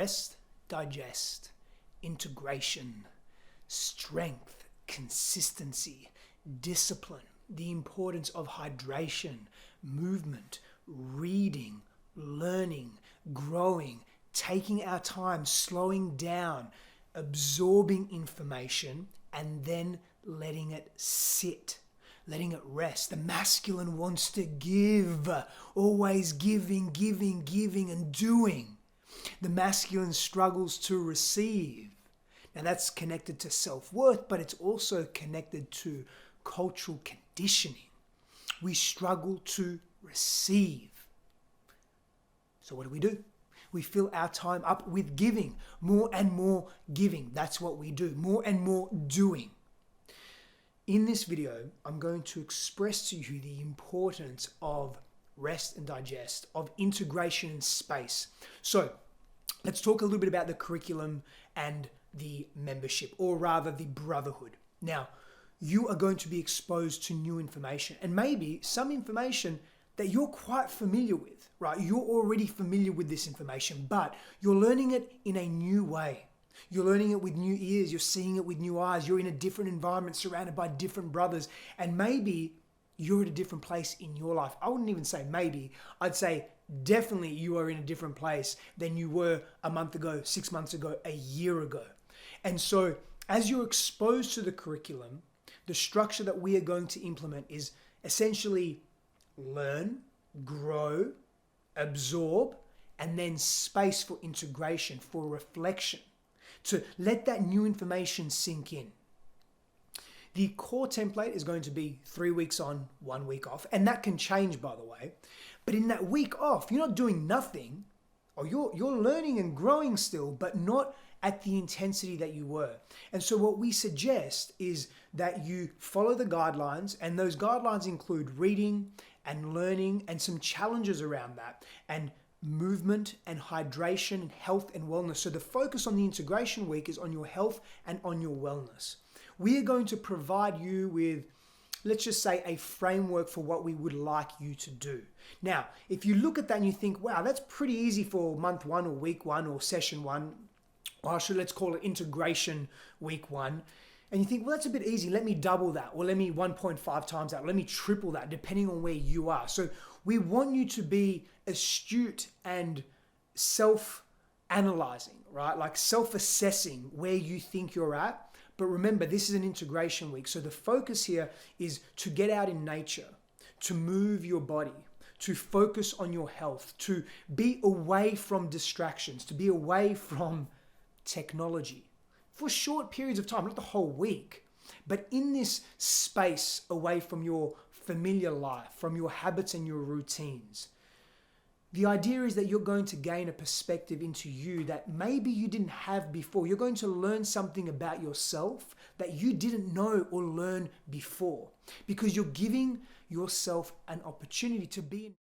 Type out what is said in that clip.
Rest, digest, integration, strength, consistency, discipline, the importance of hydration, movement, reading, learning, growing, taking our time, slowing down, absorbing information, and then letting it sit, letting it rest. The masculine wants to give, always giving, giving, giving, and doing. The masculine struggles to receive. Now that's connected to self-worth, but it's also connected to cultural conditioning. We struggle to receive. So what do? We fill our time up with giving, more and more giving. That's what we do, more and more doing. In this video, I'm going to express to you the importance of rest and digest, of integration in space. So let's talk a little bit about the curriculum and the membership, or rather the brotherhood. Now, you are going to be exposed to new information, and maybe some information that you're quite familiar with, right? You're already familiar with this information, but you're learning it in a new way. You're learning it with new ears. You're seeing it with new eyes. You're in a different environment surrounded by different brothers, and maybe you're at a different place in your life. I wouldn't even say maybe. I'd say definitely you are in a different place than you were a month ago, 6 months ago, a year ago. And so as you're exposed to the curriculum, the structure that we are going to implement is essentially learn, grow, absorb, and then space for integration, for reflection, to let that new information sink in. The core template is going to be 3 weeks on, 1 week off, and that can change, by the way. But in that week off, you're not doing nothing, or you're learning and growing still, but not at the intensity that you were. And so what we suggest is that you follow the guidelines, and those guidelines include reading and learning and some challenges around that, and movement and hydration and health and wellness. So the focus on the integration week is on your health and on your wellness. We are going to provide you with, let's just say, a framework for what we would like you to do. Now, if you look at that and you think, wow, that's pretty easy for month one or week one or session one, or actually let's call it integration week one, and you think, well, that's a bit easy, let me double that, or let me 1.5 times that, let me triple that, depending on where you are. So we want you to be astute and self-analyzing, right? Like self-assessing where you think you're at. But remember, this is an integration week. So the focus here is to get out in nature, to move your body, to focus on your health, to be away from distractions, to be away from technology for short periods of time, not the whole week, but in this space away from your familiar life, from your habits and your routines. The idea is that you're going to gain a perspective into you that maybe you didn't have before. You're going to learn something about yourself that you didn't know or learn before, because you're giving yourself an opportunity to be